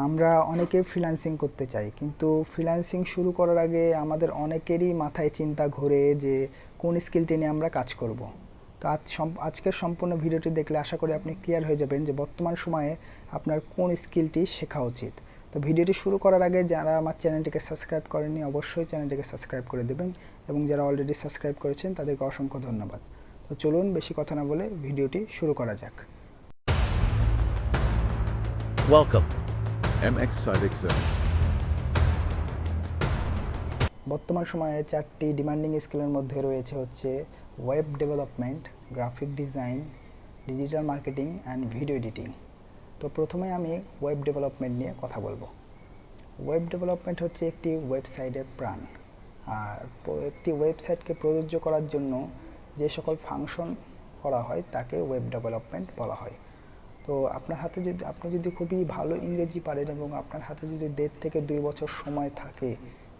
আমরা অনেকে ফ্রিল্যান্সিং করতে চাই, কিন্তু ফ্রিল্যান্সিং শুরু করার আগে আমাদের অনেকেরই মাথায় চিন্তা ঘোরে যে কোন স্কিলটি নিয়ে আমরা কাজ করব। তো আজকের সম্পূর্ণ ভিডিওটি দেখলে আশা করি আপনি ক্লিয়ার হয়ে যাবেন যে বর্তমান সময়ে আপনার কোন স্কিলটি শেখা উচিত। তো ভিডিওটি শুরু করার আগে যারা আমার চ্যানেলটিকে সাবস্ক্রাইব করেননি অবশ্যই চ্যানেলটিকে সাবস্ক্রাইব করে দেবেন, এবং যারা অলরেডি সাবস্ক্রাইব করেছেন তাদেরকে অসংখ্য ধন্যবাদ। তো চলুন বেশি কথা না বলে ভিডিওটি শুরু করা যাক। Welcome. MX Side Zone. বর্তমান সময়ে চারটি ডিমান্ডিং স্কিলের মধ্যে রয়েছে হচ্ছে web development, graphic design, digital marketing and video editing. তো প্রথমে আমি ওয়েব ডেভেলপমেন্ট নিয়ে কথা বলবো। ওয়েব ডেভেলপমেন্ট হচ্ছে একটি ওয়েবসাইটের প্রাণ। আর একটি ওয়েবসাইটকে প্রযোজ্য করার জন্য যে সকল ফাংশন করা হয় তাকে ওয়েব ডেভেলপমেন্ট বলা হয়। তো আপনার হাতে আপনি যদি খুবই ভালো ইংরেজি পারেন এবং আপনার হাতে যদি 1.5 থেকে 2 বছর সময় থাকে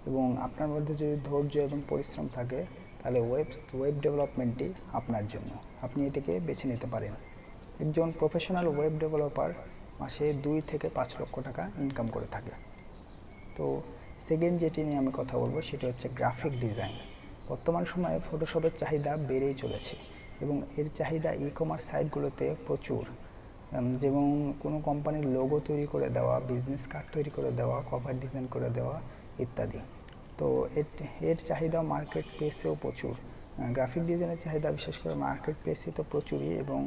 এবং আপনার মধ্যে যদি ধৈর্য এবং পরিশ্রম থাকে, তাহলে ওয়েব ডেভেলপমেন্টটি আপনার জন্য, আপনি এটিকে বেছে নিতে পারেন। একজন প্রফেশনাল ওয়েব ডেভেলপার মাসে 2 থেকে 5 লক্ষ টাকা ইনকাম করে থাকে। তো সেকেন্ড যেটি নিয়ে আমি কথা বলবো সেটি হচ্ছে গ্রাফিক ডিজাইন। বর্তমান সময়ে ফটোশপের চাহিদা বেড়েই চলেছে এবং এর চাহিদা ই কমার্স সাইটগুলোতে প্রচুর। যেমন কোনো কোম্পানির লোগো তৈরি করে দেওয়া, বিজনেস কার্ড তৈরি করে দেওয়া, কভার ডিজাইন করে দেওয়া ইত্যাদি। তো এর চাহিদা মার্কেট প্লেসেও প্রচুর। গ্রাফিক ডিজাইনের চাহিদা বিশেষ করে মার্কেট প্লেসে তো প্রচুরই, এবং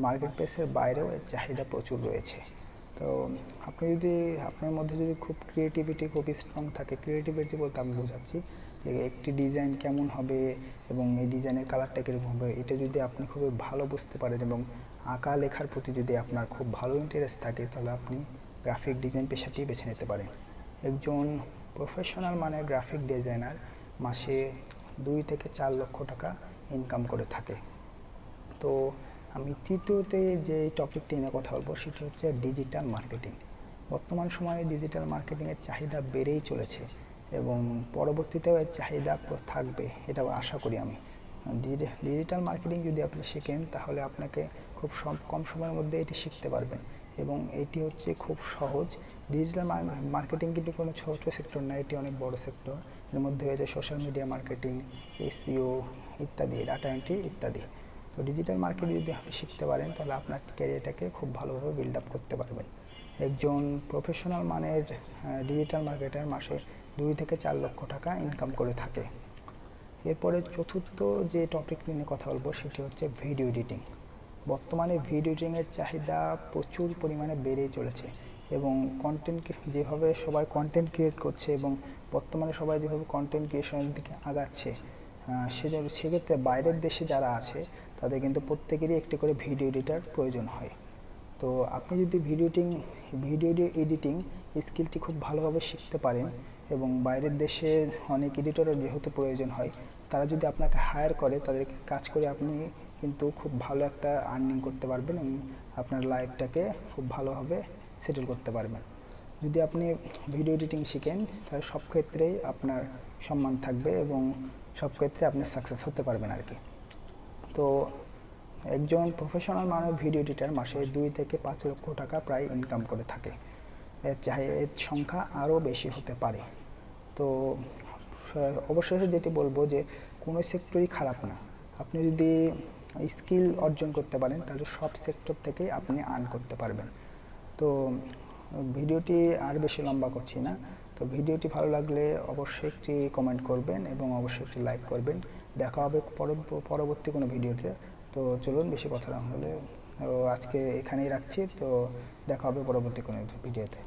মার্কেট প্লেসের বাইরেও এর চাহিদা প্রচুর রয়েছে। তো আপনি যদি আপনার মধ্যে যদি খুব ক্রিয়েটিভিটি খুব স্ট্রং থাকে, ক্রিয়েটিভিটি বলতে আমি বোঝাচ্ছি যে একটি ডিজাইন কেমন হবে এবং এই ডিজাইনের কালারটা কীরকম হবে, এটা যদি আপনি খুবই ভালো বুঝতে পারেন এবং আঁকা লেখার প্রতি যদি আপনার খুব ভালো ইন্টারেস্ট থাকে, তাহলে আপনি গ্রাফিক ডিজাইন পেশাটি বেছে নিতে পারেন। একজন প্রফেশনাল মানে গ্রাফিক ডিজাইনার মাসে 2 থেকে 4 লক্ষ টাকা ইনকাম করে থাকে। তো আমি তৃতীয়তে যে টপিকটি নিয়ে কথা বলবো সেটি হচ্ছে ডিজিটাল মার্কেটিং। বর্তমান সময়ে ডিজিটাল মার্কেটিংয়ের চাহিদা বেড়েই চলেছে এবং পরবর্তীতেও এর চাহিদা থাকবে, এটা আশা করি আমি। ডিজিটাল মার্কেটিং যদি আপনি শেখেন তাহলে আপনাকে খুব কম সময়ের মধ্যে এটি শিখতে পারবেন, এবং এটি হচ্ছে খুব সহজ। ডিজিটাল মার্কেটিং কিন্তু কোনো ছোট সেক্টর না, এটি অনেক বড় সেক্টর। এর মধ্যে রয়েছে সোশ্যাল মিডিয়া মার্কেটিং, এসইও ইত্যাদি, ডাটা এন্ট্রি ইত্যাদি। তো ডিজিটাল মার্কেটিং যদি আপনি শিখতে পারেন তাহলে আপনার ক্যারিয়ারটাকে খুব ভালোভাবে বিল্ড আপ করতে পারবেন। একজন প্রফেশনাল মানের ডিজিটাল মার্কেটার মাসে 2 থেকে 4 লক্ষ টাকা ইনকাম করে থাকে। এরপরে চতুর্থ যে টপিক নিয়ে কথা বলবো সেটি হচ্ছে ভিডিও এডিটিং। বর্তমানে ভিডিও এডিটিংয়ের চাহিদা প্রচুর পরিমাণে বেড়েই চলেছে, এবং যেভাবে সবাই কন্টেন্ট ক্রিয়েট করছে এবং বর্তমানে সবাই যেভাবে কন্টেন্ট ক্রিয়েশনের দিকে আগাচ্ছে, সেক্ষেত্রে বাইরের দেশে যারা আছে তাদের কিন্তু প্রত্যেকেরই একটি করে ভিডিও এডিটার প্রয়োজন হয়। তো আপনি যদি ভিডিও এডিটিং স্কিলটি খুব ভালোভাবে শিখতে পারেন, এবং বাইরের দেশে অনেক এডিটরের যেহেতু প্রয়োজন হয়, তারা যদি আপনাকে হায়ার করে, তাদেরকে কাজ করে আপনি কিন্তু খুব ভালো একটা আর্নিং করতে পারবেন এবং আপনার লাইফটাকে খুব ভালোভাবে সেটেল করতে পারবেন। যদি আপনি ভিডিও এডিটিং শিখেন তাহলে সব ক্ষেত্রেই আপনার সম্মান থাকবে এবং সব ক্ষেত্রে আপনি সাকসেস হতে পারবেন আর কি। তো একজন প্রফেশনাল মানের ভিডিও এডিটার মাসে 2 থেকে 5 লক্ষ টাকা প্রায় ইনকাম করে থাকে। এর সংখ্যা আরও বেশি হতে পারে। তো অবশেষে যেটি বলবো যে কোনো সেক্টরই খারাপ না। আপনি যদি স্কিল অর্জন করতে পারেন তাহলে সব সেক্টর থেকেই আপনি আর্ন করতে পারবেন। তো ভিডিওটি আর বেশি লম্বা করছি না। তো ভিডিওটি ভালো লাগলে অবশ্যই একটি কমেন্ট করবেন এবং অবশ্যই একটি লাইক করবেন। দেখা হবে পরবর্তী কোনো ভিডিওতে। তো চলুন বেশি কথা না হলে আজকে এখানেই রাখছি। তো দেখা হবে পরবর্তী কোনো ভিডিওতে।